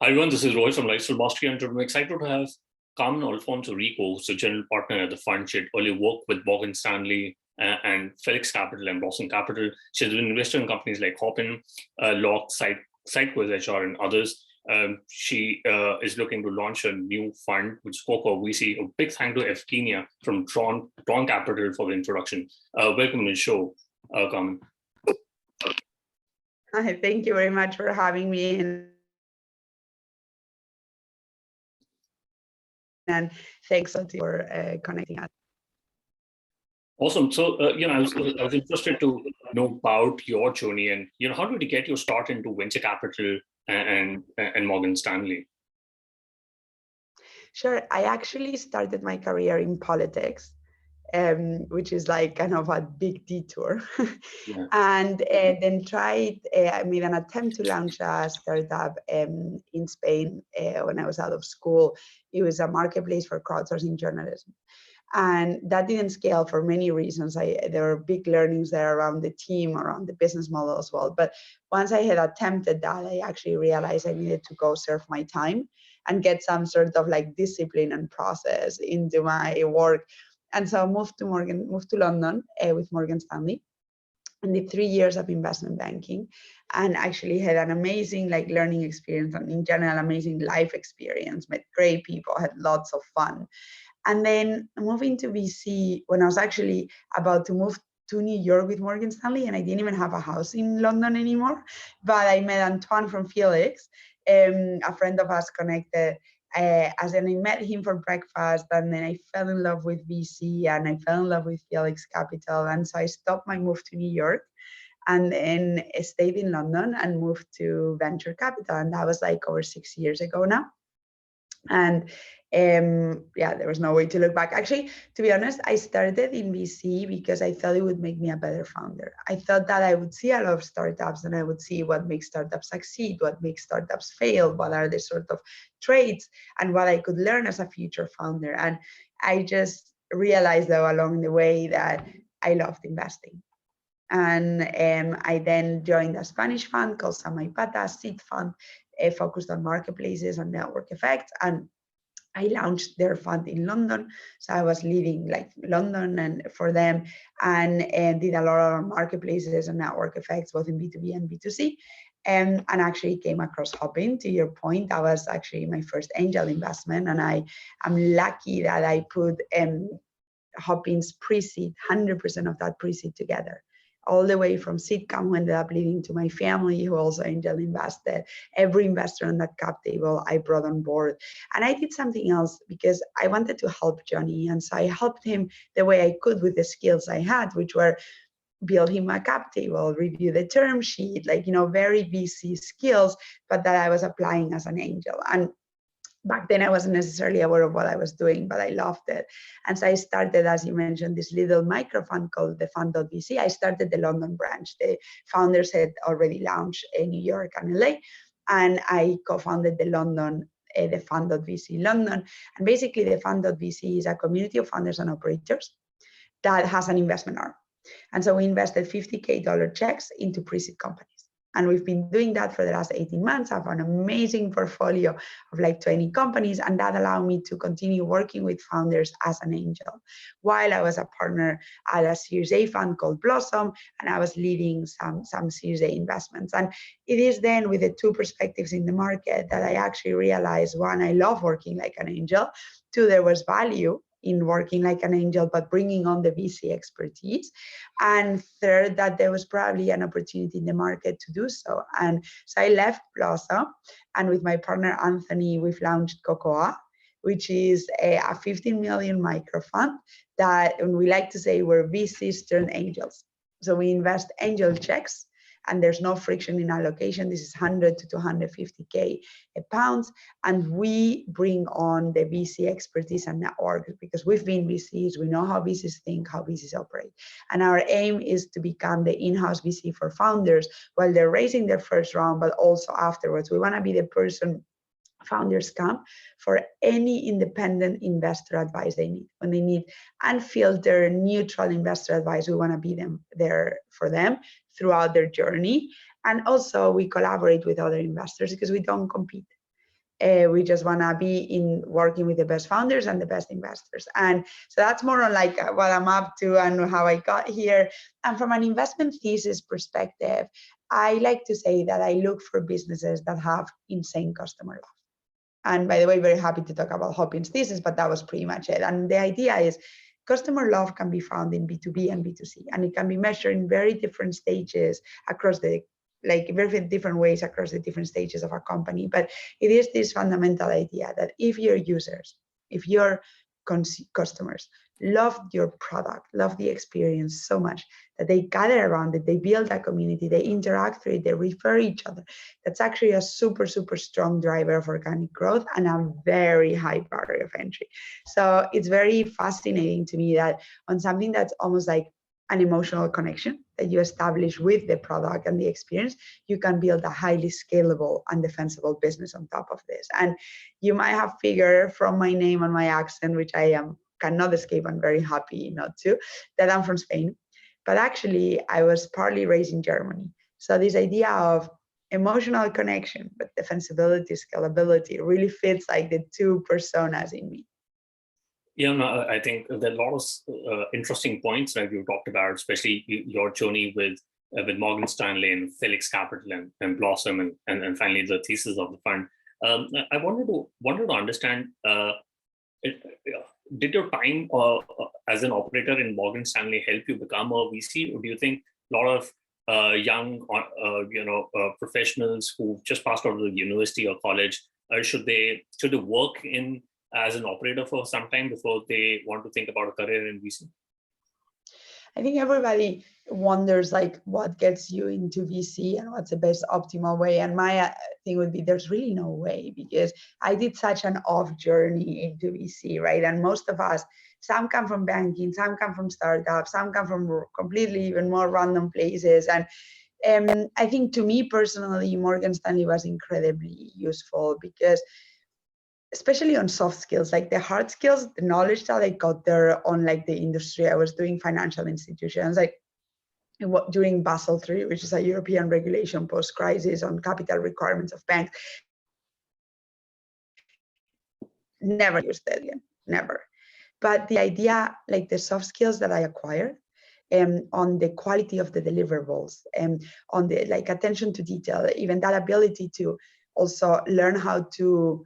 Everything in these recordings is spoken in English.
Hi everyone, this is Rohit from Lifestyle Mastery, and I'm excited to have Carmen Alfonso Rico, who's a general partner at the fund. She had earlier worked with Morgan Stanley and Felix Capital and Blossom Capital. She's been invested in companies like Hopin, Lock, Sidequest HR, and others. She is looking to launch a new fund, which is Cocoa.vc. A big thank to Evgenia from Tron Capital for the introduction. Welcome to the show, Carmen. Hi, thank you very much for having me. And thanks for connecting us. Awesome. So, I was interested to know about your journey and, how did you get your start into venture capital and Morgan Stanley? Sure. I actually started my career in politics, which is like kind of a big detour. Yeah. And then I made an attempt to launch a startup in Spain when I was out of school. It was a marketplace for crowdsourcing journalism. And that didn't scale for many reasons. There were big learnings there around the team, around the business model as well. But once I had attempted that, I actually realized I needed to go serve my time and get some sort of like discipline and process into my work. And so I moved to London with Morgan Stanley, and did 3 years of investment banking, and actually had an amazing learning experience, and in general amazing life experience. Met great people, had lots of fun. And then moving to VC when I was actually about to move to New York with Morgan Stanley, and I didn't even have a house in London anymore. But I met Antoine from Felix, a friend of ours connected. As I met him for breakfast, and then I fell in love with VC, and I fell in love with Felix Capital, and so I stopped my move to New York, and then stayed in London and moved to venture capital, and that was like over 6 years ago now. And there was no way to look back. Actually, to be honest, I started in VC because I thought it would make me a better founder. I thought that I would see a lot of startups, and I would see what makes startups succeed, what makes startups fail, what are the sort of traits, and what I could learn as a future founder. And I just realized, though, along the way that I loved investing. And I then joined a Spanish fund called Samaipata, a seed fund, focused on marketplaces and network effects. And I launched their fund in London. So I was leading London and for them, and did a lot of marketplaces and network effects, both in B2B and B2C. And actually came across Hopin. To your point, that was actually my first angel investment. And I am lucky that I put Hopin's pre-seed, 100% of that pre-seed together, all the way from sitcom, who ended up leading to my family, who also angel invested. Every investor on that cap table I brought on board. And I did something else because I wanted to help Johnny. And so I helped him the way I could with the skills I had, which were build him a cap table, review the term sheet, very VC skills, but that I was applying as an angel. And back then I wasn't necessarily aware of what I was doing, but I loved it. And so I started, as you mentioned, this little micro fund called the Fund.vc. I started the London branch. The founders had already launched in New York and LA, and I co-founded the Fund.vc London. And basically the Fund.vc is a community of founders and operators that has an investment arm. And so we invested $50K checks into pre-seed companies. And we've been doing that for the last 18 months. I have an amazing portfolio of 20 companies, and that allowed me to continue working with founders as an angel, while I was a partner at a Series A fund called Blossom, and I was leading some Series A investments. And it is then with the two perspectives in the market that I actually realized, one, I love working like an angel. Two, there was value in working like an angel, but bringing on the VC expertise. And third, that there was probably an opportunity in the market to do so. And so I left Blossom, and with my partner, Anthony, we've launched Cocoa, which is a 15 million micro fund that, and we like to say, we're VCs turned angels. So we invest angel checks, and there's no friction in allocation. This is 100 to 250K pounds. And we bring on the VC expertise and network because we've been VCs. We know how VCs think, how VCs operate. And our aim is to become the in-house VC for founders while they're raising their first round, but also afterwards. We want to be the person founders come for any independent investor advice they need. When they need unfiltered, neutral investor advice, we want to be there for them throughout their journey. And also we collaborate with other investors because we don't compete. We just want to be in working with the best founders and the best investors. And so that's more on like what I'm up to and how I got here. And from an investment thesis perspective, I like to say that I look for businesses that have insane customer love. And by the way, very happy to talk about Hopin's thesis, but that was pretty much it. And the idea is customer love can be found in B2B and B2C, and it can be measured in very different stages across the, like very different ways across the different stages of a company. But it is this fundamental idea that if your users, if your customers love your product, love the experience so much that they gather around it, they build a community, they interact through it, they refer each other, that's actually a super, super strong driver of organic growth and a very high barrier of entry. So it's very fascinating to me that on something that's almost like an emotional connection that you establish with the product and the experience, you can build a highly scalable and defensible business on top of this. And you might have figured from my name and my accent, which I cannot escape, I'm very happy not to, that I'm from Spain. But actually, I was partly raised in Germany. So this idea of emotional connection, but defensibility, scalability really fits like the two personas in me. Yeah, no, I think there are a lot of interesting points that you talked about, especially your journey with Morgan Stanley and Felix Capital and Blossom and finally the thesis of the fund. I wanted to understand, did your time as an operator in Morgan Stanley help you become a VC, or do you think a lot of young professionals who just passed out of the university or college should they work in as an operator for some time before they want to think about a career in VC? I think everybody wonders like what gets you into VC and what's the best optimal way. And my thing would be there's really no way, because I did such an off journey into VC, right? And most of us, some come from banking, some come from startups, some come from completely even more random places. And I think to me personally, Morgan Stanley was incredibly useful because especially on soft skills, like the hard skills, the knowledge that I got there on like the industry, I was doing financial institutions, like during Basel III, which is a European regulation post-crisis on capital requirements of banks. Never used it again, never. But the idea, like the soft skills that I acquired, on the quality of the deliverables, and on the like attention to detail, even that ability to also learn how to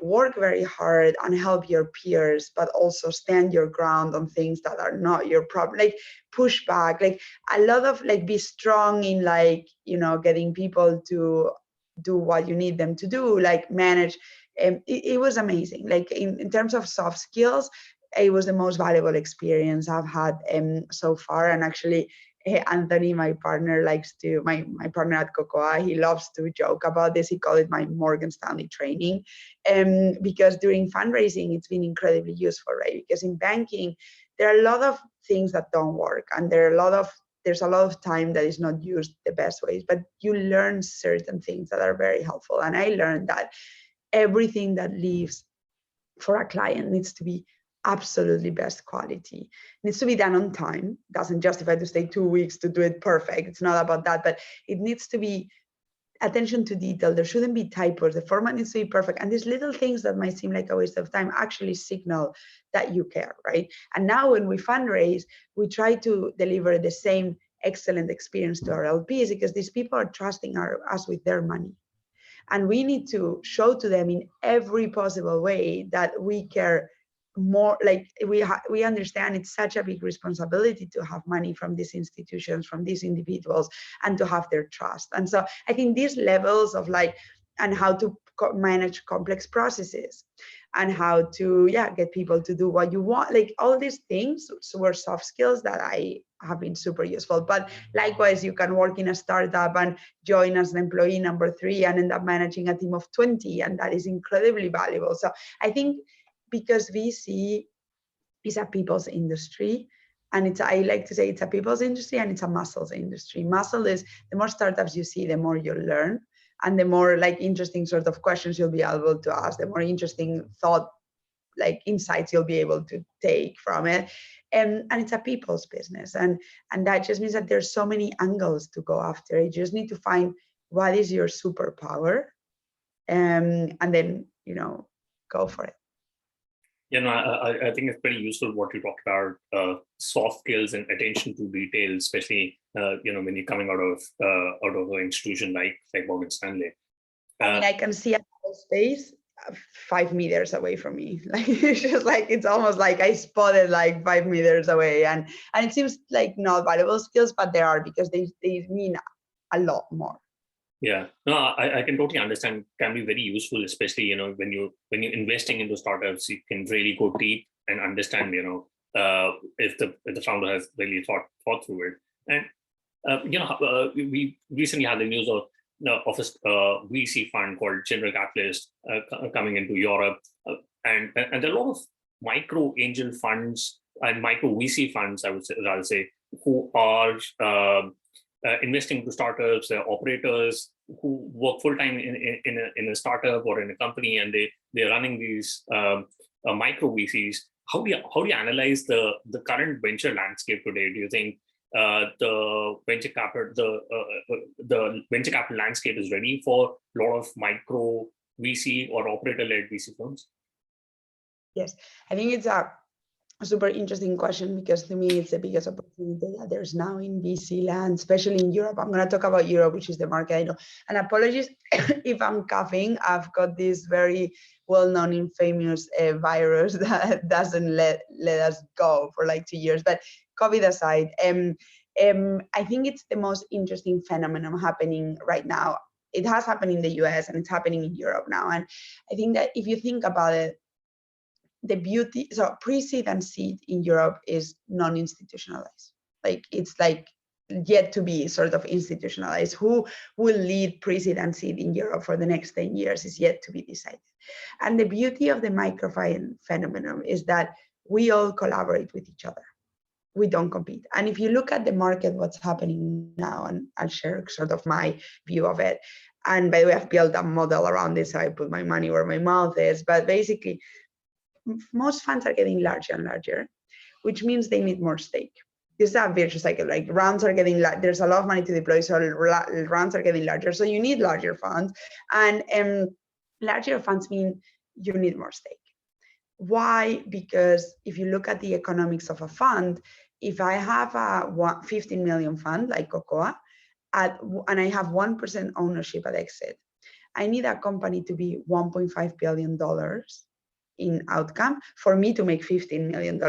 work very hard and help your peers, but also stand your ground on things that are not your problem, like push back, like a lot of like be strong in like, getting people to do what you need them to do, like manage. It was amazing. Like in terms of soft skills, it was the most valuable experience I've had so far. And actually, Anthony, my partner, likes to, my partner at Cocoa, he loves to joke about this. He called it my Morgan Stanley training. Because during fundraising, it's been incredibly useful, right? Because in banking, there are a lot of things that don't work. And there's a lot of time that is not used the best ways, but you learn certain things that are very helpful. And I learned that everything that leaves for a client needs to be absolutely best quality. It needs to be done on time. Doesn't justify to stay 2 weeks to do it perfect. It's not about that, but it needs to be attention to detail. There shouldn't be typos. The format needs to be perfect. And these little things that might seem like a waste of time actually signal that you care, right? And now when we fundraise, we try to deliver the same excellent experience to our LPs because these people are trusting us with their money. And we need to show to them in every possible way that we care more, like we understand it's such a big responsibility to have money from these institutions, from these individuals, and to have their trust. And so I think these levels of like, and how to manage complex processes, and how to get people to do what you want, like all these things were soft skills that I have been super useful. But likewise, you can work in a startup and join as an employee number 3 and end up managing a team of 20, and that is incredibly valuable. So I think because VC is a people's industry, and I like to say it's a people's industry and it's a muscles industry. Muscle is the more startups you see, the more you learn, and the more like interesting sort of questions you'll be able to ask, the more interesting thought, like insights you'll be able to take from it. And it's a people's business. And that just means that there's so many angles to go after. You just need to find what is your superpower and then, go for it. I think it's pretty useful what you talked about, soft skills and attention to detail, especially when you're coming out of an institution like Morgan Stanley. I can see a space 5 meters away from me. Like it's just like, it's almost like I spotted like 5 meters away, and it seems like not valuable skills, but they are, because they mean a lot more. Yeah, no, I can totally understand. Can be very useful, especially when you're investing into startups, you can really go deep and understand if the founder has really thought through it. And we recently had the news of a VC fund called General Catalyst coming into Europe, and there are a lot of micro angel funds and micro VC funds, I would rather say, who are investing into startups. They're operators who work full time in a startup or in a company, and they're running these micro VCs. How do you analyze the current venture landscape today? Do you think the venture capital landscape is ready for a lot of micro VC or operator-led VC firms? Yes, I think it's a super interesting question, because to me it's the biggest opportunity that there's now in VC land, especially in Europe. I'm going to talk about Europe, which is the market I know. And apologies if I'm coughing. I've got this very well-known and famous virus that doesn't let us go for like 2 years. But COVID aside, I think it's the most interesting phenomenon happening right now. It has happened in the US and it's happening in Europe now. And I think that if you think about it, the beauty, so pre-seed and seed in Europe is non-institutionalized. Like it's like yet to be sort of institutionalized. Who will lead pre-seed and seed in Europe for the next 10 years is yet to be decided. And the beauty of the microfinance phenomenon is that we all collaborate with each other. We don't compete. And if you look at the market, what's happening now, and I'll share sort of my view of it. And by the way, I've built a model around this, so I put my money where my mouth is. But basically, most funds are getting larger and larger, which means they need more stake. This is a virtuous cycle. Like rounds are getting there's a lot of money to deploy, so rounds are getting larger. So you need larger funds, and larger funds mean you need more stake. Why? Because if you look at the economics of a fund, if I have a 15 million fund like Cocoa, and I have 1% ownership at exit, I need a company to be $1.5 billion in outcome for me to make $15 million,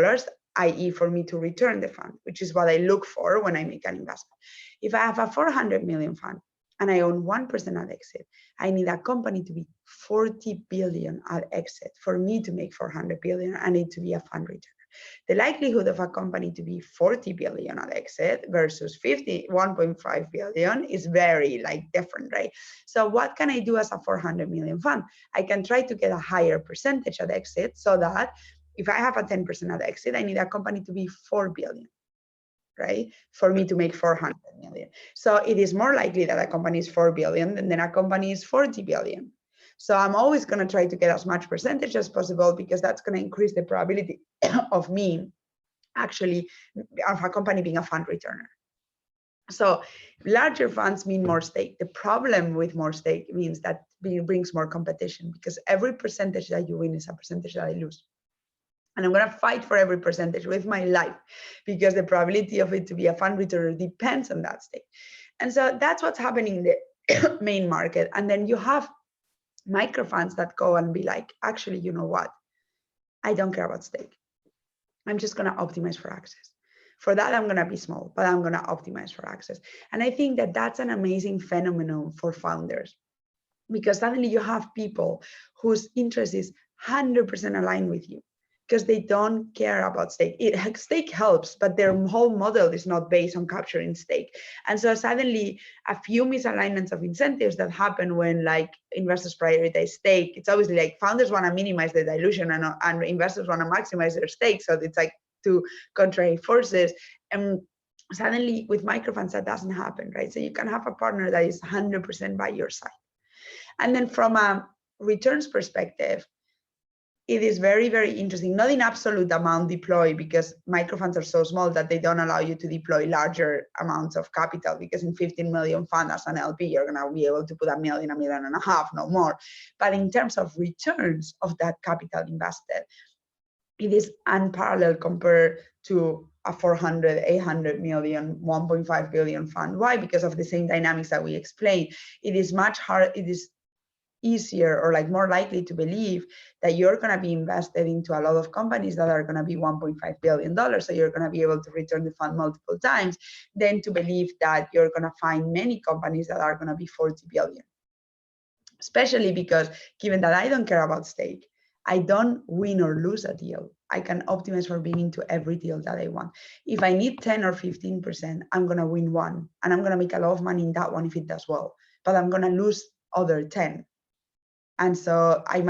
i.e. for me to return the fund, which is what I look for when I make an investment. If I have a 400 million fund and I own 1% at exit, I need a company to be 40 billion at exit for me to make 400 billion. I need to be a fund returner. The likelihood of a company to be 40 billion at exit versus 1.5 billion is very different, right? So what can I do as a 400 million fund? I can try to get a higher percentage at exit, so that if I have a 10% at exit, I need a company to be 4 billion, right? For me to make 400 million. So it is more likely that a company is 4 billion than a company is 40 billion. So I'm always going to try to get as much percentage as possible, because that's going to increase the probability of me actually, of a company being a fund returner. So larger funds mean more stake. The problem with more stake means that it brings more competition, because every percentage that you win is a percentage that I lose. And I'm going to fight for every percentage with my life, because the probability of it to be a fund returner depends on that stake. And so that's what's happening in the main market. And then you have micro funds that go and be like, actually, you know what? I don't care about stake. I'm just going to optimize for access. For that, I'm going to be small, but I'm going to optimize for access. And I think that that's an amazing phenomenon for founders, because suddenly you have people whose interest is 100% aligned with you, because they don't care about stake. Stake helps, but their whole model is not based on capturing stake. And so suddenly a few misalignments of incentives that happen when investors prioritize stake. It's obviously founders want to minimize the dilution and investors want to maximize their stake. So it's two contrary forces. And suddenly with microfunds, that doesn't happen, right? So you can have a partner that is 100% by your side. And then from a returns perspective, it is very, very interesting, not in absolute amount deployed, because microfunds are so small that they don't allow you to deploy larger amounts of capital, because in 15 million fund as an LP, you're gonna be able to put $1 million, $1.5 million, no more. But in terms of returns of that capital invested, it is unparalleled compared to a 400, 800 million, 1.5 billion fund. Why? Because of the same dynamics that we explained. It is much harder, it is easier or like more likely to believe that you're going to be invested into a lot of companies that are going to be $1.5 billion, so you're going to be able to return the fund multiple times, than to believe that you're going to find many companies that are going to be 40 billion. Especially because, given that I don't care about stake, I don't win or lose a deal. I can optimize for being into every deal that I want. If I need 10 or 15%, I'm going to win one, and I'm going to make a lot of money in that one if it does well, but I'm going to lose other 10. And so I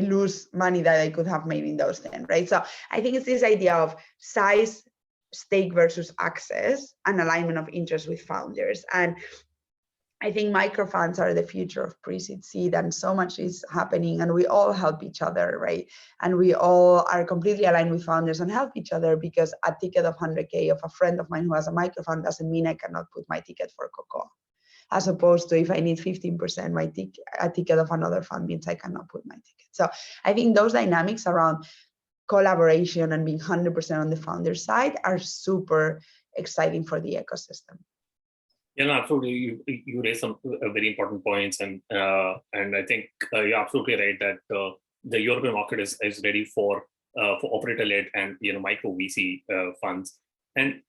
lose money that I could have made in those 10, right? So I think it's this idea of size, stake versus access, and alignment of interest with founders. And I think microfunds are the future of pre-seed, seed, and so much is happening, and we all help each other, right? And we all are completely aligned with founders and help each other, because a ticket of 100K of a friend of mine who has a microfund doesn't mean I cannot put my ticket for Cocoa. As opposed to if I need 15%, a ticket of another fund means I cannot put my ticket. So I think those dynamics around collaboration and being 100% on the founder side are super exciting for the ecosystem. Yeah, no, absolutely. You raised some very important points, and I think you're absolutely right that the European market is ready for operator-led and micro VC funds, and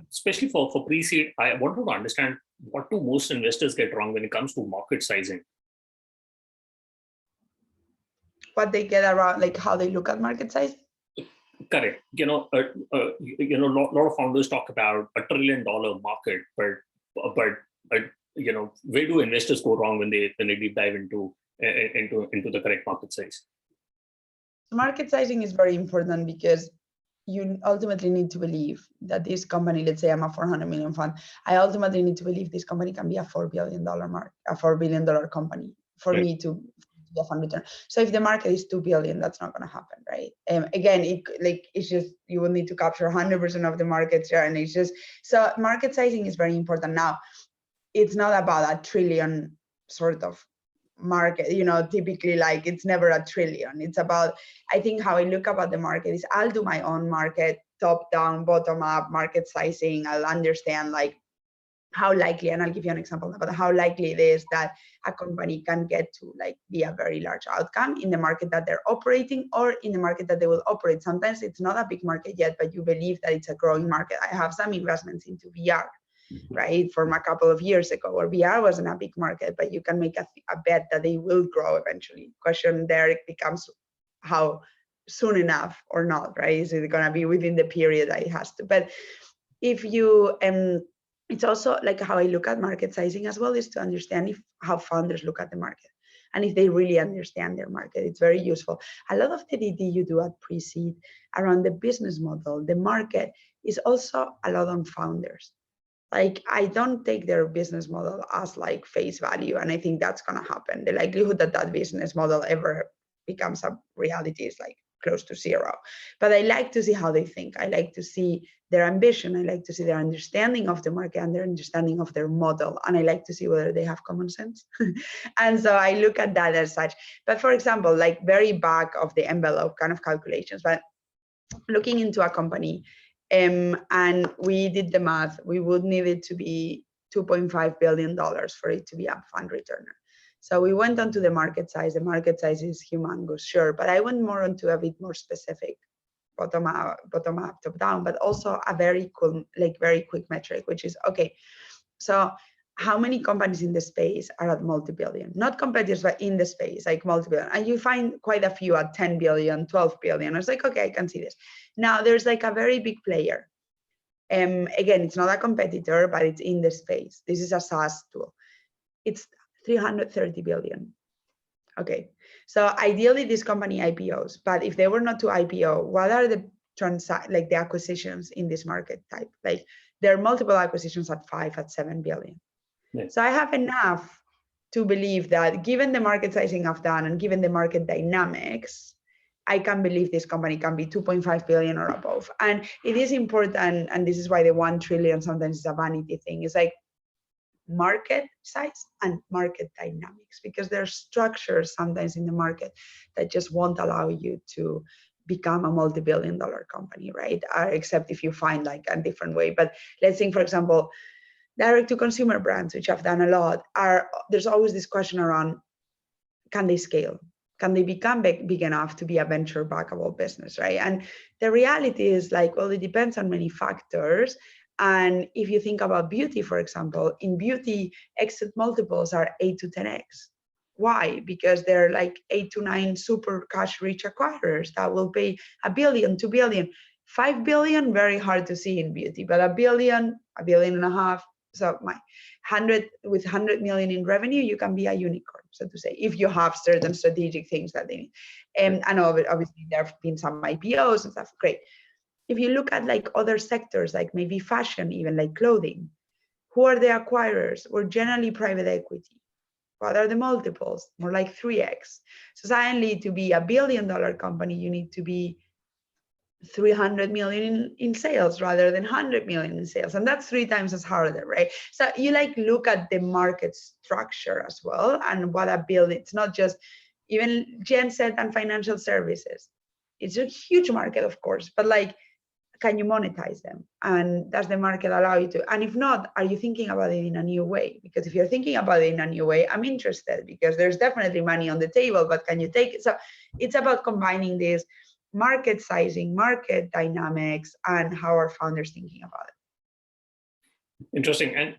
especially for pre-seed, I wanted to understand, what do most investors get wrong when it comes to market sizing? What they get around, like how they look at market size? Correct. A lot of founders talk about $1 trillion market, but where do investors go wrong when they deep dive into the correct market size? Market sizing is very important, because you ultimately need to believe that this company, let's say I'm a 400 million fund, I ultimately need to believe this company can be a $4 billion company for me to get a fund return. So if the market is 2 billion, that's not going to happen, right? Again, it's just, you will need to capture 100% of the market share, and it's just, so market sizing is very important. Now, it's not about a trillion sort of market, typically, like, it's never a trillion. It's about, I think how I look about the market is, I'll do my own market, top down, bottom up market sizing. I'll understand like how likely, and I'll give you an example about how likely it is that a company can get to like be a very large outcome in the market that they're operating, or in the market that they will operate. Sometimes it's not a big market yet, but you believe that it's a growing market. I have some investments into VR, right, from a couple of years ago, where VR wasn't a big market, but you can make a bet that they will grow eventually. Question there becomes how soon enough or not, right? Is it going to be within the period that it has to? But if you, it's also like how I look at market sizing as well, is to understand how founders look at the market, and if they really understand their market. It's very useful. A lot of the DD you do at pre-seed around the business model, the market, is also a lot on founders. Like, I don't take their business model as like face value, and I think that's going to happen. The likelihood that that business model ever becomes a reality is like close to zero. But I like to see how they think. I like to see their ambition. I like to see their understanding of the market and their understanding of their model. And I like to see whether they have common sense. And so I look at that as such. But for example, like very back of the envelope kind of calculations, but looking into a company, and we did the math, we would need it to be $2.5 billion for it to be a fund returner. So we went on to the market size. The market size is humongous, sure, but I went more onto a bit more specific, bottom up, top down, but also a very cool, like very quick metric, which is, okay, so how many companies in the space are at multi-billion? Not competitors, but in the space, like multi-billion. And you find quite a few at 10 billion, 12 billion. I was like, okay, I can see this. Now there's like a very big player. Again, it's not a competitor, but it's in the space. This is a SaaS tool. It's 330 billion. Okay, so ideally this company IPOs, but if they were not to IPO, what are the the acquisitions in this market type? Like, there are multiple acquisitions at 5, at 7 billion. Yes. So I have enough to believe that given the market sizing I've done and given the market dynamics, I can believe this company can be 2.5 billion or above. And it is important, and this is why the 1 trillion sometimes is a vanity thing. It's like market size and market dynamics, because there are structures sometimes in the market that just won't allow you to become a multi-billion-dollar company, right? Except if you find like a different way. But let's think, for example, direct-to-consumer brands, which I've done a lot, there's always this question around, can they scale? Can they become big enough to be a venture backable business, right? And the reality is like, well, it depends on many factors. And if you think about beauty, for example, in beauty, exit multiples are 8 to 10x. Why? Because they're like 8 to 9 super cash rich acquirers that will pay $1 billion, $2 billion, $5 billion, very hard to see in beauty, but $1 billion, $1.5 billion. So with 100 million in revenue, you can be a unicorn, so to say, if you have certain strategic things that they need. And obviously there have been some IPOs and stuff, great. If you look at like other sectors, like maybe fashion, even like clothing, who are the acquirers? We're generally private equity. What are the multiples? More like 3x. So suddenly to be $1 billion company, you need to be 300 million in sales rather than 100 million in sales. And that's 3 times as harder, right? So you like look at the market structure as well and what a build. It's not just even genset and financial services. It's a huge market, of course, but like, can you monetize them? And does the market allow you to? And if not, are you thinking about it in a new way? Because if you're thinking about it in a new way, I'm interested because there's definitely money on the table, but can you take it? So it's about combining this market sizing, market dynamics, and how are founders thinking about it. Interesting. And,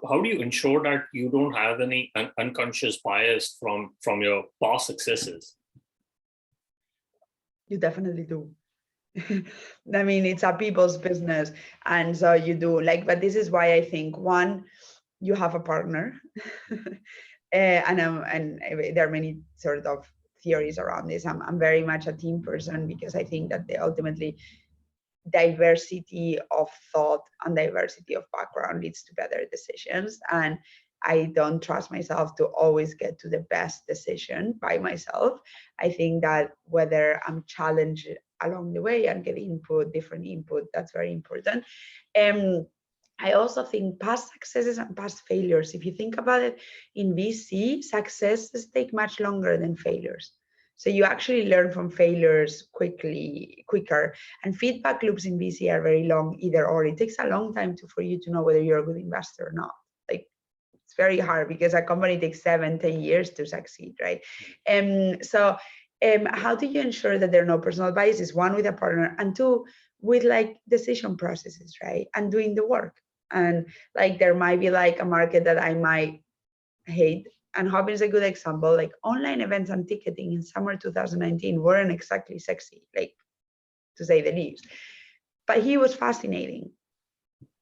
how do you ensure that you don't have any unconscious bias from your past successes? You definitely do. I mean, it's a people's business. And so you do like, but this is why I think, one, you have a partner. and there are many sort of theories around this. I'm very much a team person because I think that ultimately diversity of thought and diversity of background leads to better decisions. And I don't trust myself to always get to the best decision by myself. I think that whether I'm challenged along the way and get different input, that's very important. I also think past successes and past failures, if you think about it, in VC, successes take much longer than failures. So you actually learn from failures quicker. And feedback loops in VC are very long, either or. It takes a long time for you to know whether you're a good investor or not. Like, it's very hard because a company takes 7-10 years to succeed, right? How do you ensure that there are no personal biases? One, with a partner, and two, with like decision processes, right? And doing the work. And like there might be like a market that I might hate. And Hopin is a good example. Like online events and ticketing in summer 2019 weren't exactly sexy, like to say the least. But he was fascinating.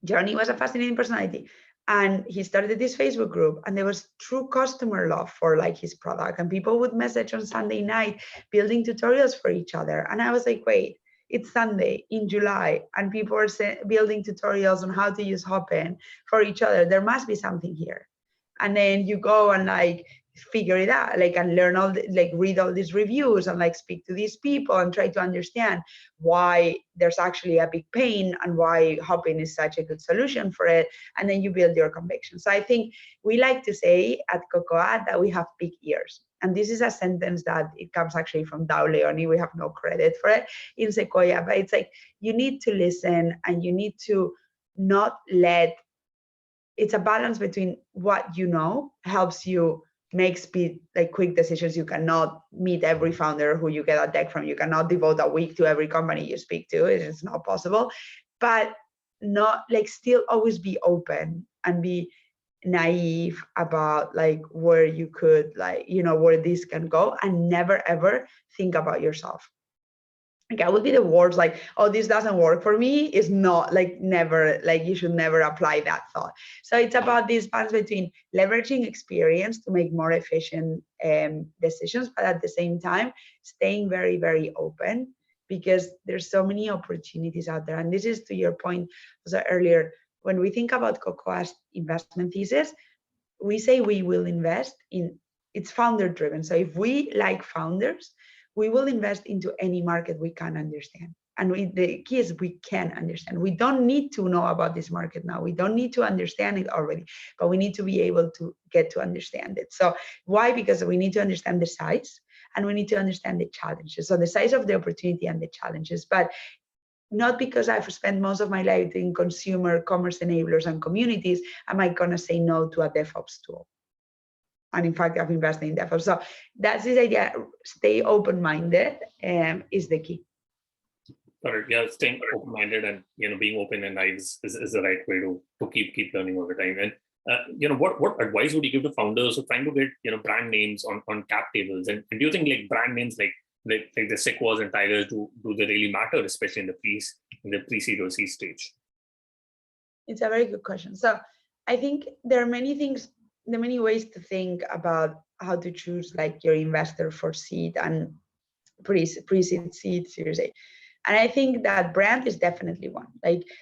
Johnny was a fascinating personality. And he started this Facebook group, and there was true customer love for like his product. And people would message on Sunday night, building tutorials for each other. And I was like, wait, it's Sunday in July, and people are building tutorials on how to use Hopin for each other. There must be something here. And then you go and like figure it out, like, and learn read all these reviews and like speak to these people and try to understand why there's actually a big pain and why Hopin is such a good solution for it. And then you build your conviction. So I think we like to say at Cocoa.vc that we have big ears. And this is a sentence that it comes actually from Dow Leone. We have no credit for it in Sequoia, but it's like, you need to listen and you need to not let, it's a balance between what you know helps you make quick decisions. You cannot meet every founder who you get a deck from. You cannot devote a week to every company you speak to. It's not possible. But not like still always be open and be naive about like where you could where this can go, and never ever think about yourself. Like, I would be the words like, oh, this doesn't work for me. Is not like never, like you should never apply that thought. So it's about this balance between leveraging experience to make more efficient decisions, but at the same time, staying very, very open, because there's so many opportunities out there. And this is to your point also earlier, when we think about Cocoa's investment thesis, we say we will invest in, it's founder driven. So if we like founders, we will invest into any market we can understand. And the key is we can understand. We don't need to know about this market now. We don't need to understand it already, but we need to be able to get to understand it. So why? Because we need to understand the size and we need to understand the challenges. So the size of the opportunity and the challenges, but not because I've spent most of my life in consumer commerce enablers and communities, am I gonna say no to a DevOps tool? And in fact, I've invested in DevOps. So that's this idea, stay open-minded is the key. Got it. Yeah, staying open-minded and being open and eyes is the right way to keep learning over time. And what advice would you give to founders who are trying to get brand names on cap tables? And do you think like brand names like the Sidequest and Tigers do they really matter, especially in the pre-seed or seed stage? It's a very good question. So I think there are many things, there are many ways to think about how to choose like your investor for seed and pre-seed, seed, Series A. And I think that brand is definitely one.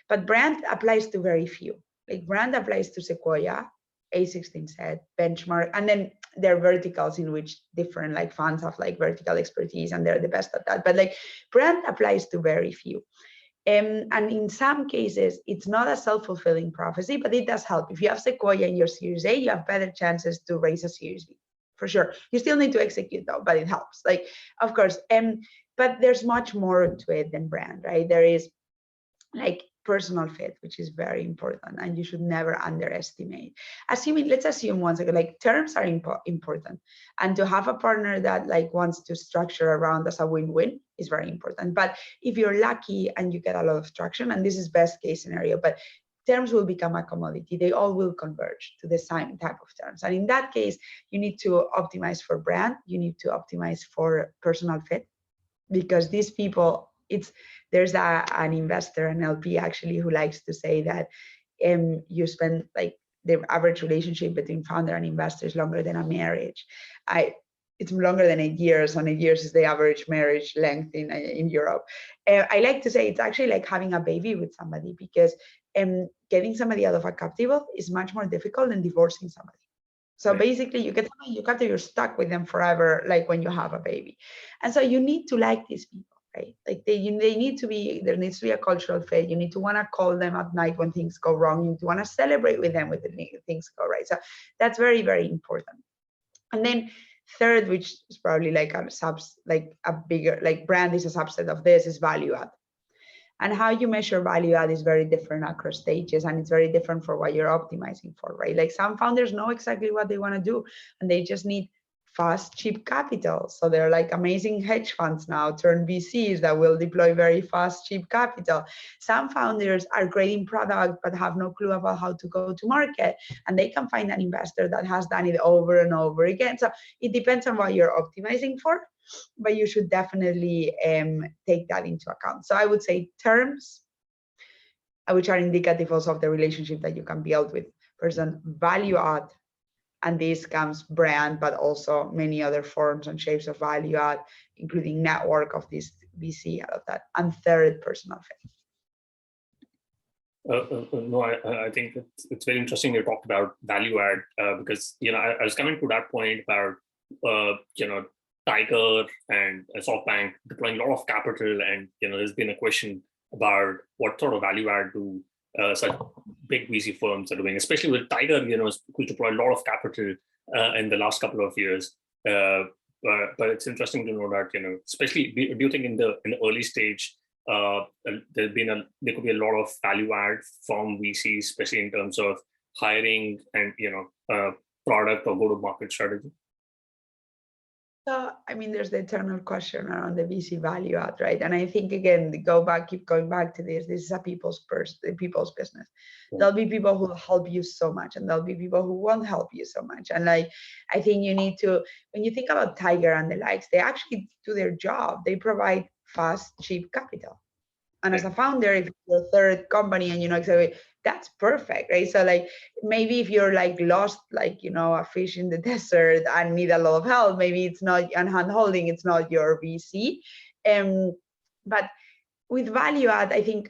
But brand applies to very few. Like brand applies to Sequoia, A16 said, Benchmark, and then there are verticals in which different like funds have like vertical expertise and they're the best at that. But like brand applies to very few. And in some cases, it's not a self-fulfilling prophecy, but it does help. If you have Sequoia in your Series A, you have better chances to raise a Series B, for sure. You still need to execute though, but it helps. Like, of course, but there's much more to it than brand, right? There is like personal fit, which is very important, and you should never underestimate. Let's assume one second, like terms are important, and to have a partner that like wants to structure around as a win-win is very important. But if you're lucky and you get a lot of traction, and this is best case scenario, but terms will become a commodity. They all will converge to the same type of terms. And in that case, you need to optimize for brand, you need to optimize for personal fit, because these people, there's an investor, an LP actually, who likes to say that you spend like the average relationship between founder and investor is longer than a marriage. It's longer than 8 years, and 8 years is the average marriage length in Europe. I like to say it's actually like having a baby with somebody, because getting somebody out of a cap table is much more difficult than divorcing somebody. So basically you get somebody, you're stuck with them forever, like when you have a baby. And so you need to like these people, right? Like there needs to be a cultural fit. You need to want to call them at night when things go wrong. You need to want to celebrate with them when things go right. So that's very, very important. And then third, which is probably like a bigger, like brand is a subset of this, is value add. And how you measure value add is very different across stages, and it's very different for what you're optimizing for, right? Like some founders know exactly what they want to do, and they just need fast, cheap capital. So they're like amazing hedge funds now, turn VCs that will deploy very fast, cheap capital. Some founders are great in product, but have no clue about how to go to market, and they can find an investor that has done it over and over again. So it depends on what you're optimizing for, but you should definitely take that into account. So I would say terms, which are indicative also of the relationship that you can build with person, value add, and this comes brand, but also many other forms and shapes of value add, including network of this VC, out of that, and third, personal fit. No, I think it's very interesting you talked about value add, because I was coming to that point about Tiger and SoftBank deploying a lot of capital, and there's been a question about what sort of value add do such big VC firms are doing, especially with Tiger, who deployed a lot of capital in the last couple of years. But it's interesting to know that especially, do you think in the early stage there could be a lot of value add from VCs, especially in terms of hiring and product or go-to-market strategy? So, I mean, there's the eternal question around the VC value add, right? And I think, again, keep going back to this. This is a people's business. Yeah. There'll be people who will help you so much, and there'll be people who won't help you so much. And like, I think you need to, when you think about Tiger and the likes, they actually do their job. They provide fast, cheap capital. And as a founder, if you're a third company and exactly, that's perfect, right? So like maybe if you're like lost, like a fish in the desert and need a lot of help, maybe it's not, and hand holding, it's not your VC. But with value add, I think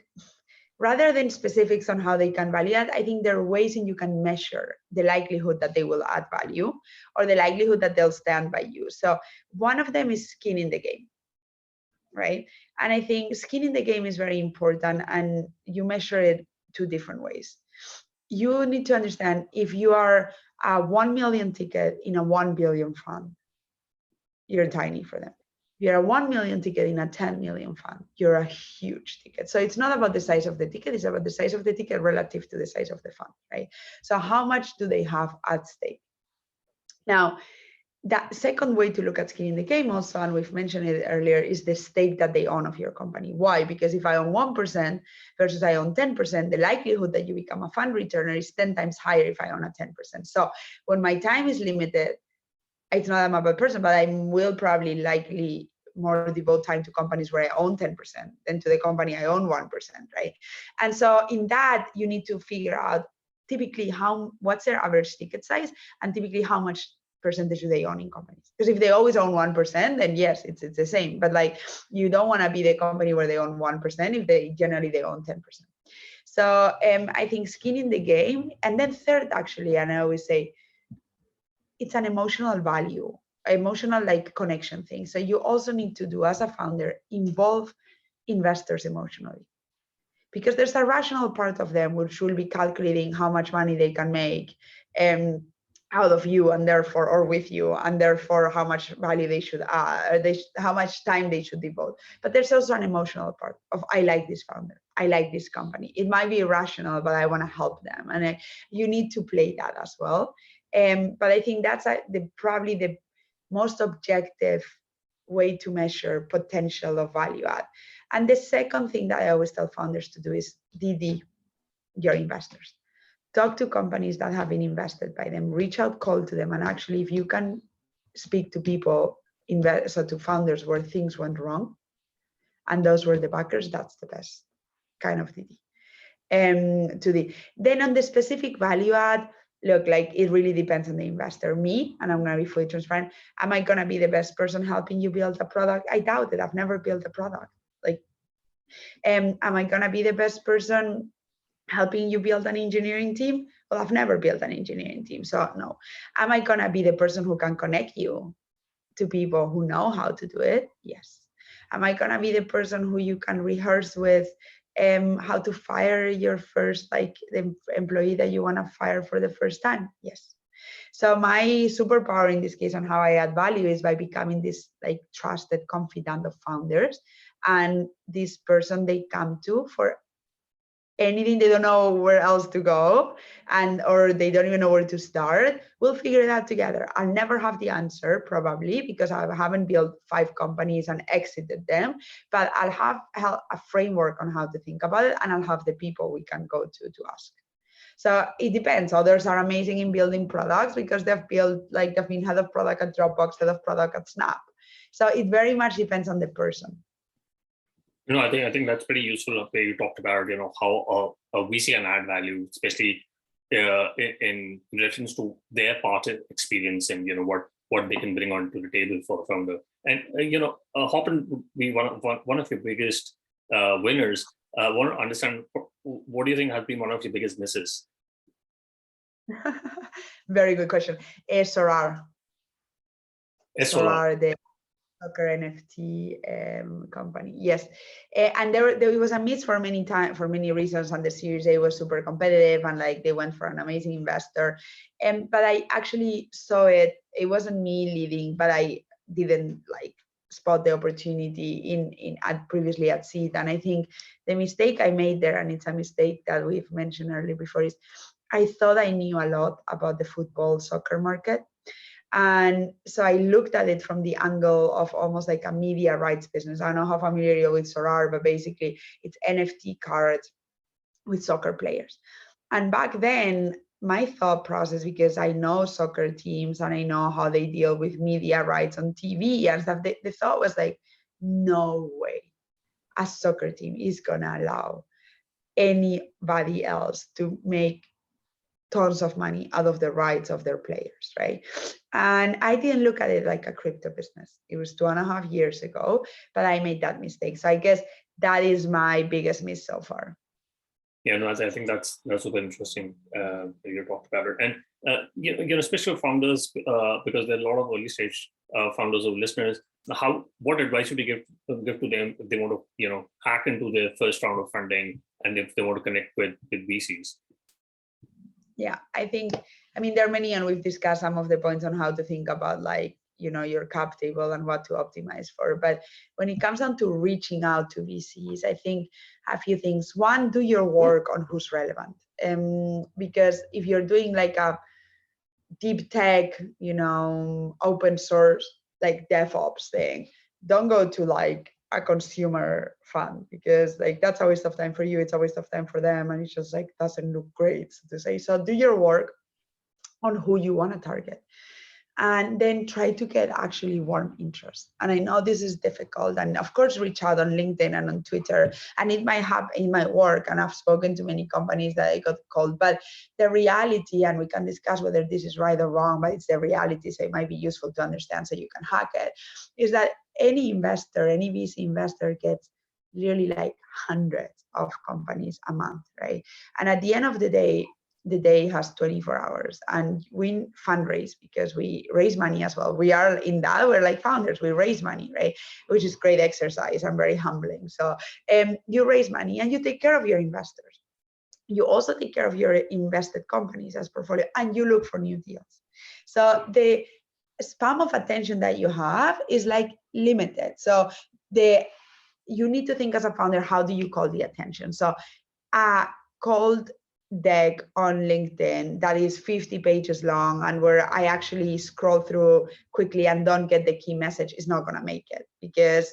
rather than specifics on how they can value add, I think there are ways in you can measure the likelihood that they will add value or the likelihood that they'll stand by you. So one of them is skin in the game, right? And I think skin in the game is very important, and you measure it two different ways. You need to understand if you are a 1 million ticket in a 1 billion fund, you're tiny for them. You're a 1 million ticket in a 10 million fund, you're a huge ticket. So it's not about the size of the ticket, it's about the size of the ticket relative to the size of the fund, right? So how much do they have at stake? Now, that second way to look at skin in the game also, and we've mentioned it earlier, is the stake that they own of your company. Why? Because if I own 1% versus I own 10%, the likelihood that you become a fund returner is 10 times higher if I own a 10%. So when my time is limited, it's not I'm a bad person, but I will probably likely more devote time to companies where I own 10% than to the company I own 1%, right? And so in that, you need to figure out typically what's their average ticket size, and typically how much percentage do they own in companies. Because if they always own 1%, then yes, it's the same. But like, you don't want to be the company where they own 1% if they generally own 10%. So I think skin in the game. And then third, actually, and I always say, it's an emotional value, emotional like connection thing. So you also need to do, as a founder, involve investors emotionally, because there's a rational part of them which will be calculating how much money they can make out of you, and therefore, or with you, and therefore how much value they should add, or how much time they should devote. But there's also an emotional part of, I like this founder, I like this company. It might be irrational, but I want to help them, and you need to play that as well. But I think that's probably the most objective way to measure potential of value add. And the second thing that I always tell founders to do is DD your investors. Talk to companies that have been invested by them, reach out, call to them, and actually, if you can speak to people, so to founders where things went wrong, and those were the backers, that's the best kind of DD. Then on the specific value add, look, like, it really depends on the investor. Me, and I'm going to be fully transparent, am I going to be the best person helping you build a product? I doubt it. I've never built a product. Like, am I going to be the best person helping you build an engineering team? Well, I've never built an engineering team, so no. Am I going to be the person who can connect you to people who know how to do it? Yes. Am I going to be the person who you can rehearse with how to fire your first, like, the employee that you want to fire for the first time? Yes. So my superpower in this case on how I add value is by becoming this, like, trusted confidant of founders, and this person they come to for anything they don't know where else to go, or they don't even know where to start. We'll figure it out together. I'll never have the answer, probably, because I haven't built 5 companies and exited them, but I'll have a framework on how to think about it, and I'll have the people we can go to ask. So it depends. Others are amazing in building products because they've been head of product at Dropbox, head of product at Snap. So it very much depends on the person. I think that's pretty useful. Where you talked about, how a VC can add value, especially in reference to their part experience and what they can bring onto the table for a founder. And Hopin would be one of your biggest winners. I want to understand, what do you think has been one of your biggest misses? Very good question. Sorare. Sorare, the soccer NFT company. Yes, and there was a miss for many reasons, and the Series A was super competitive, and like they went for an amazing investor. But I actually saw it. It wasn't me leading, but I didn't spot the opportunity previously at Seed. And I think the mistake I made there, and it's a mistake that we've mentioned earlier before, is I thought I knew a lot about the football soccer market. And so I looked at it from the angle of almost like a media rights business. I don't know how familiar you are with Sorare, but basically it's NFT cards with soccer players. And back then, my thought process, because I know soccer teams and I know how they deal with media rights on TV and stuff, the thought was like, no way a soccer team is gonna allow anybody else to make tons of money out of the rights of their players, right? And I didn't look at it like a crypto business. It was 2.5 years ago, but I made that mistake. So I guess that is my biggest miss so far. Yeah, no, I think that's super interesting. You talked about it, and especially founders, because there are a lot of early stage founders or listeners. What advice would you give to them if they want to hack into their first round of funding and if they want to connect with VCs? Yeah, I mean, there are many, and we've discussed some of the points on how to think about your cap table and what to optimize for. But when it comes down to reaching out to VCs, I think a few things. One, do your work on who's relevant. Because if you're doing like a deep tech, open source, like DevOps thing, don't go to like a consumer fund, because like that's a waste of time for you, it's a waste of time for them, and it's just like doesn't look great, so to say. So do your work on who you want to target, and then try to get actually warm interest. And I know this is difficult, and of course reach out on LinkedIn and on Twitter, and it might happen, it might work, and I've spoken to many companies that I got called. But the reality, and we can discuss whether this is right or wrong, but it's the reality, so it might be useful to understand so you can hack it, is that any investor, any VC investor gets really like hundreds of companies a month, right? And at the end of the day has 24 hours, and we fundraise because we raise money as well. We are in that, we're like founders, we raise money, right? Which is great exercise and very humbling. So you raise money and you take care of your investors. You also take care of your invested companies as portfolio, and you look for new deals. So the span of attention that you have is like limited. So you need to think as a founder, how do you call the attention? So cold deck on LinkedIn that is 50 pages long and where I actually scroll through quickly and don't get the key message is not going to make it, because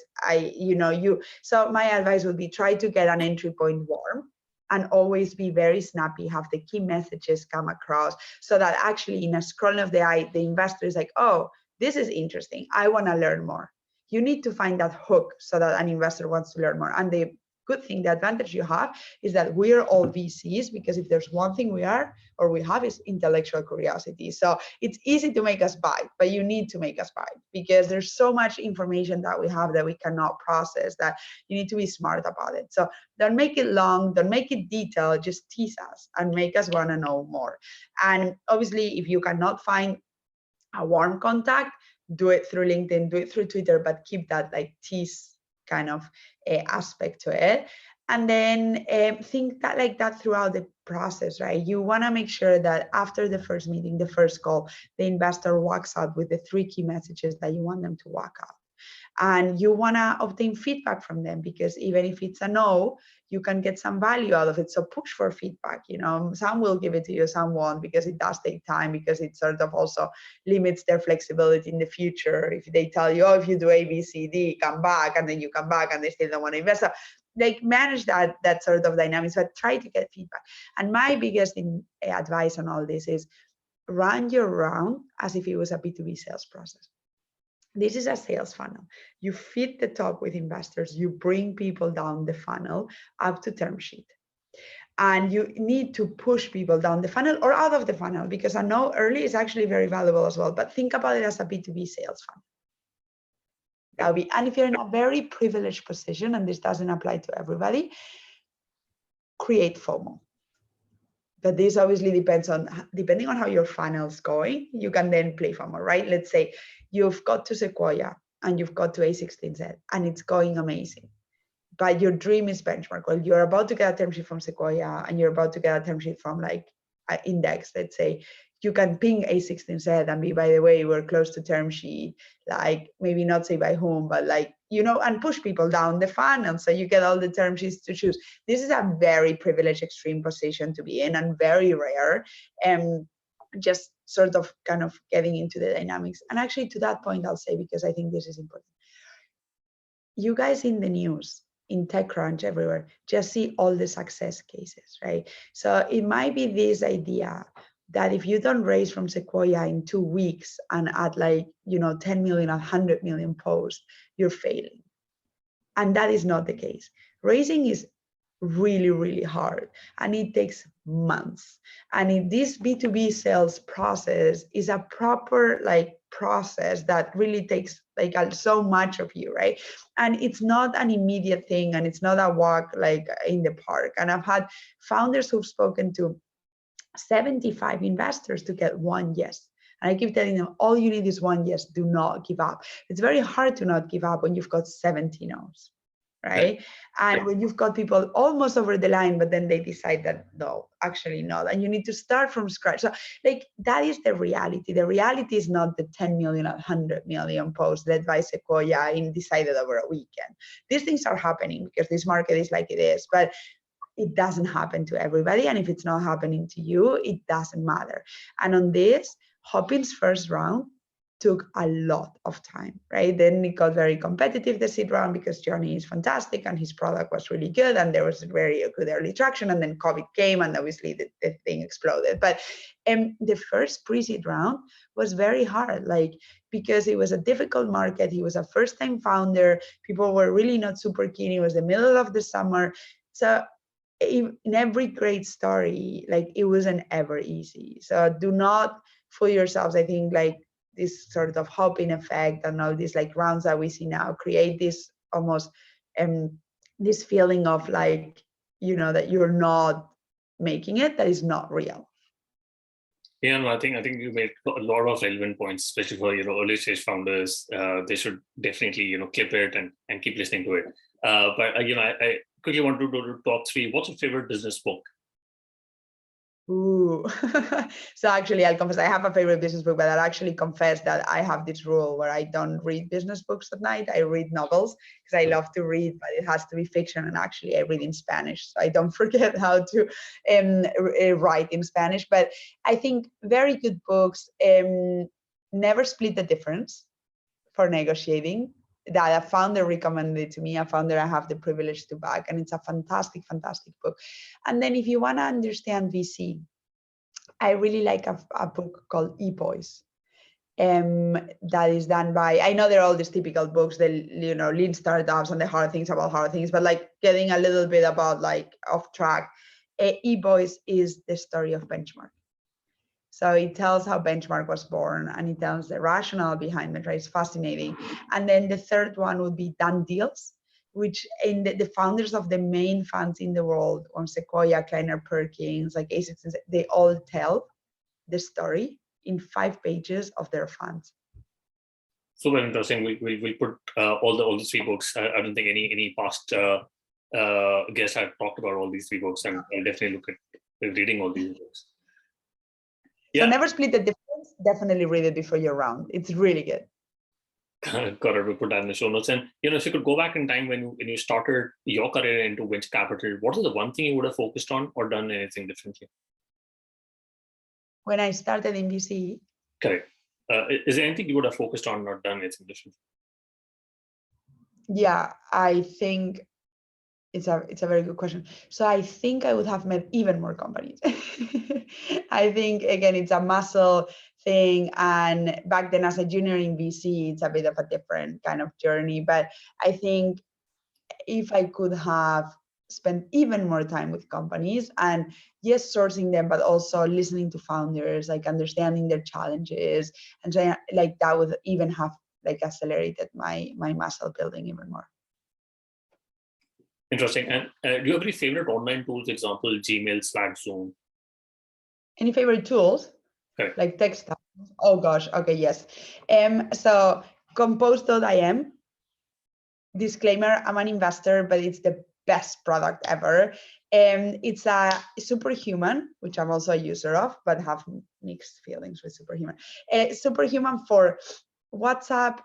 so my advice would be try to get an entry point warm and always be very snappy, have the key messages come across so that actually in a scroll of the eye, the investor is like, oh, this is interesting, I want to learn more. You need to find that hook so that an investor wants to learn more. And the good thing, the advantage you have is that we're all VCs, because if there's one thing we have is intellectual curiosity. So it's easy to make us buy, but you need to make us buy, because there's so much information that we have that we cannot process, that you need to be smart about it. So don't make it long, don't make it detailed, just tease us and make us want to know more. And obviously, if you cannot find a warm contact, do it through LinkedIn, do it through Twitter, but keep that like tease kind of aspect to it. And then think that like that throughout the process, right? You want to make sure that after the first meeting, the first call, the investor walks out with the 3 key messages that you want them to walk out. And you want to obtain feedback from them, because even if it's a no, you can get some value out of it. So push for feedback. Some will give it to you, some won't, because it does take time, because it sort of also limits their flexibility in the future. If they tell you, oh, if you do A, B, C, D, come back, and then you come back and they still don't want to invest. So like manage that sort of dynamics, but try to get feedback. And my biggest advice on all this is run your round as if it was a B2B sales process. This is a sales funnel. You feed the top with investors, you bring people down the funnel up to term sheet. And you need to push people down the funnel or out of the funnel, because I know early is actually very valuable as well, but think about it as a B2B sales funnel. And if you're in a very privileged position, and this doesn't apply to everybody, create FOMO. But this obviously depending on how your funnel's going, you can then play FOMO, right? Let's say you've got to Sequoia and you've got to A16Z and it's going amazing, but your dream is Benchmark. Well, you're about to get a term sheet from Sequoia and you're about to get a term sheet from like an index, let's say. You can ping A16Z and be, by the way, we're close to term sheet, like maybe not say by whom, but like, and push people down the funnel so you get all the term sheets to choose. This is a very privileged, extreme position to be in and very rare. Just sort of kind of getting into the dynamics. And actually to that point, I'll say, because I think this is important. You guys in the news, in TechCrunch, everywhere, just see all the success cases, right? So it might be this idea that if you don't raise from Sequoia in 2 weeks and at 10 million, 100 million posts, you're failing. And that is not the case. Raising is really, really hard. And it takes months. And in this B2B sales process is a proper process that really takes so much of you, right? And it's not an immediate thing, and it's not a walk in the park. And I've had founders who've spoken to 75 investors to get one yes. And I keep telling them, all you need is one yes. Do not give up. It's very hard to not give up when you've got 70 no's, right? And when you've got people almost over the line, but then they decide that no, actually not. And you need to start from scratch. So that is the reality. The reality is not the 10 million or 100 million posts led by Sequoia and decided over a weekend. These things are happening because this market is like it is, but it doesn't happen to everybody. And if it's not happening to you, it doesn't matter. And on this, Hopin's first round took a lot of time, right? Then it got very competitive, the seed round, because Johnny is fantastic and his product was really good and there was very good early traction, and then COVID came and obviously the thing exploded. But the first pre-seed round was very hard, because it was a difficult market. He was a first-time founder. People were really not super keen. It was the middle of the summer. So in every great story, it wasn't ever easy. So do not fool yourselves. I think this sort of Hopin effect and all these rounds that we see now create this almost this feeling of that you're not making it, that is not real. Yeah, no, I think you made a lot of relevant points, especially for early stage founders. They should definitely clip it and keep listening to it. But I quickly want to go to top 3. What's your favorite business book? Ooh. So actually, I'll confess, I have a favorite business book, but I'll actually confess that I have this rule where I don't read business books at night. I read novels because I love to read, but it has to be fiction. And actually, I read in Spanish, so I don't forget how to write in Spanish. But I think very good books. Never Split the Difference for negotiating, that a founder recommended to me, a founder I have the privilege to back, and it's a fantastic, fantastic book. And then if you want to understand VC, I really like a book called E-Boys. That is done by, I know they're all these typical books, the lean startups and the hard things about hard things, but getting a little bit about off track. E-Boys is the story of Benchmark. So it tells how Benchmark was born, and it tells the rationale behind it, right? It's fascinating. And then the third one would be Done Deals, which in the founders of the main funds in the world, on Sequoia, Kleiner Perkins, A16, they all tell the story in 5 pages of their funds. Super interesting. We'll put all the 3 books. I don't think any past guests have talked about all these 3 books, and I'll definitely look at reading all these books. Yeah. So Never Split the Difference. Definitely read it before your round. It's really good. Got it. We'll put that in the show notes. And if you could go back in time when you started your career into venture capital, what is the one thing you would have focused on or done anything differently? When I started in VC. Correct. Is there anything you would have focused on or done anything differently? Yeah, I think it's a very good question. So I think I would have met even more companies. I think, again, it's a muscle thing. And back then as a junior in VC, it's a bit of a different kind of journey. But I think if I could have spent even more time with companies and yes, sourcing them, but also listening to founders, understanding their challenges, and so, that would even have accelerated my muscle building even more. Interesting. And do you have any favorite online tools, example, Gmail, Slack, Zoom? Any favorite tools? Okay. Like text? Oh gosh. Okay. Yes. So Compose.im. Disclaimer: I'm an investor, but it's the best product ever. It's a Superhuman, which I'm also a user of, but have mixed feelings with Superhuman. Superhuman for WhatsApp,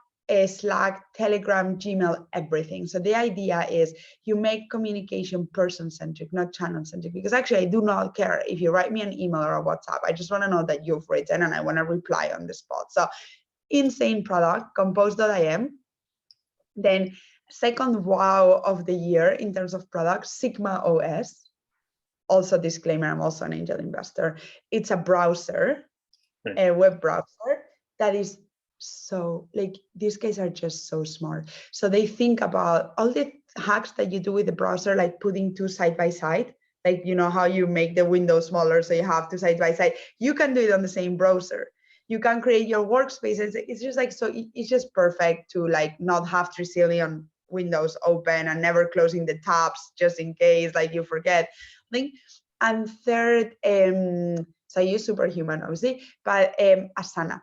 Slack, Telegram, Gmail, everything. So the idea is you make communication person-centric, not channel-centric, because actually I do not care if you write me an email or a WhatsApp. I just want to know that you've written and I want to reply on the spot. So insane product, Compose.im. Then second wow of the year in terms of products, Sigma OS. Also disclaimer, I'm also an angel investor. It's a browser, a web browser that is so these guys are just so smart. So they think about all the hacks that you do with the browser, like putting 2 side by side Like, you know how you make the window smaller so you have to side by side. You can do it on the same browser. You can create your workspaces. It's just like, so it's just perfect to like not have 3 zillion windows open and never closing the tabs just in case like you forget. And third, so I use Superhuman obviously, but Asana.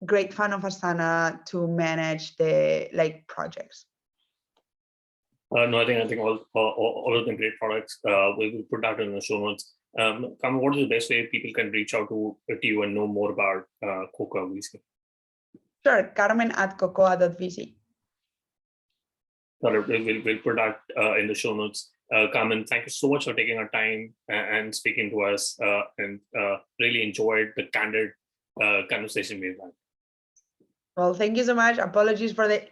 Great fan of Asana to manage the like projects. No, I think all of them great products. We will put that in the show notes. Carmen, what is the best way people can reach out to you and know more about Cocoa.vc? Sure, Carmen at Cocoa.vc. We'll put that in the show notes. Carmen, thank you so much for taking our time and speaking to us, and really enjoyed the candid conversation we've had. Well, thank you so much. Apologies for the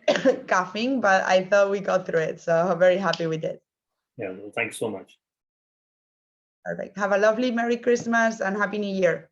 coughing, but I thought we got through it. So I'm very happy with it. Yeah, thanks so much. Perfect. Have a lovely Merry Christmas and Happy New Year.